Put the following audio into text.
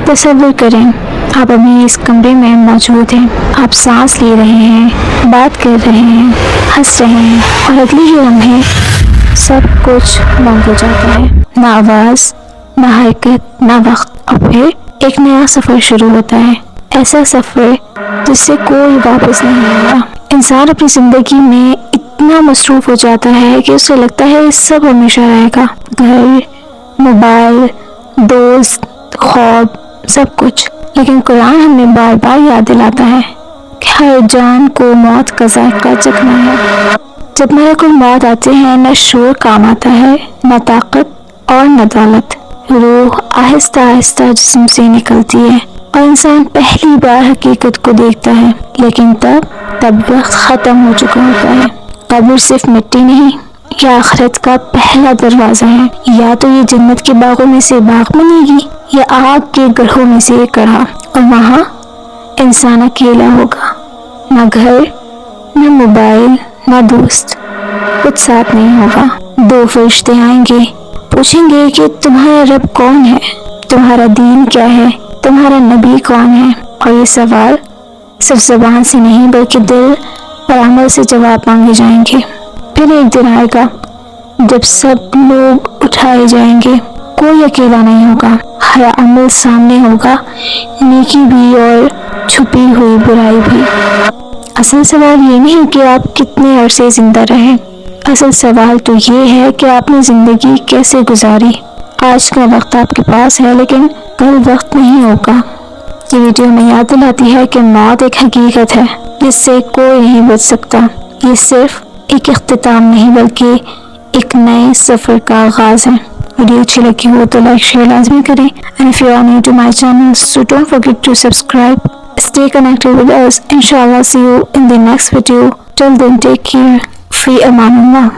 تصور کریں آپ ابھی اس کمرے میں موجود ہیں، آپ سانس لے رہے ہیں، بات کر رہے ہیں، ہنس رہے ہیں، اور اگلے ہی لمحے سب کچھ بند ہو جاتا ہے، نہ آواز، نہ حرکت، نہ وقت، اور پھر ایک نیا سفر شروع ہوتا ہے، ایسا سفر جس سے کوئی واپس نہیں آیا۔ انسان اپنی زندگی میں اتنا مصروف ہو جاتا ہے کہ اسے لگتا ہے یہ سب ہمیشہ رہے گا، گھر، موبائل، دوست، خواب، سب کچھ۔ لیکن قرآن ہمیں بار بار یاد دلاتا ہے کہ ہر جان کو موت کا ذائقہ چکھنا ہے۔ جب ملک الموت آتے ہیں، نہ شور کام آتا ہے، نہ طاقت اور نہ دولت، روح آہستہ آہستہ جسم سے نکلتی ہے اور انسان پہلی بار حقیقت کو دیکھتا ہے، لیکن تب وقت ختم ہو چکا ہوتا ہے۔ قبر صرف مٹی نہیں، یہ آخرت کا پہلا دروازہ ہے، یا تو یہ جنت کے باغوں میں سے باغ بنے گی یا آگ کے گڑھوں میں سے ایک گڑھا، اور وہاں انسان اکیلا ہوگا، نہ گھر، نہ موبائل، نہ دوست، کچھ ساتھ نہیں ہوگا۔ دو فرشتے آئیں گے، پوچھیں گے کہ تمہارا رب کون ہے، تمہارا دین کیا ہے، تمہارا نبی کون ہے، اور یہ سوال صرف زبان سے نہیں بلکہ دل اور عمل سے جواب مانگے جائیں گے۔ پھر ایک دن آئے گا جب سب لوگ اٹھائے جائیں گے، کوئی اکیلا نہیں ہوگا، ہر عمل سامنے ہوگا، نیکی بھی اور چھپی ہوئی برائی بھی۔ اصل سوال یہ نہیں کہ آپ کتنے عرصے زندہ رہیں، اصل سوال تو یہ ہے کہ آپ نے زندگی کیسے گزاری۔ آج کا وقت آپ کے پاس ہے لیکن کل وقت نہیں ہوگا۔ یہ ویڈیو میں یاد دلاتی ہے کہ موت ایک حقیقت ہے جس سے کوئی نہیں بچ سکتا۔ یہ صرف ایک اختتام نہیں بلکہ ایک نئے سفر کا آغاز ہے۔ ویڈیو اچھی لگی ہو تو لائک شیئر لازمی کریں، and if you are new to my channel so don't forget to subscribe. Stay connected with us. Inshallah see you in the next video. Till then take care. Fi aman Allah.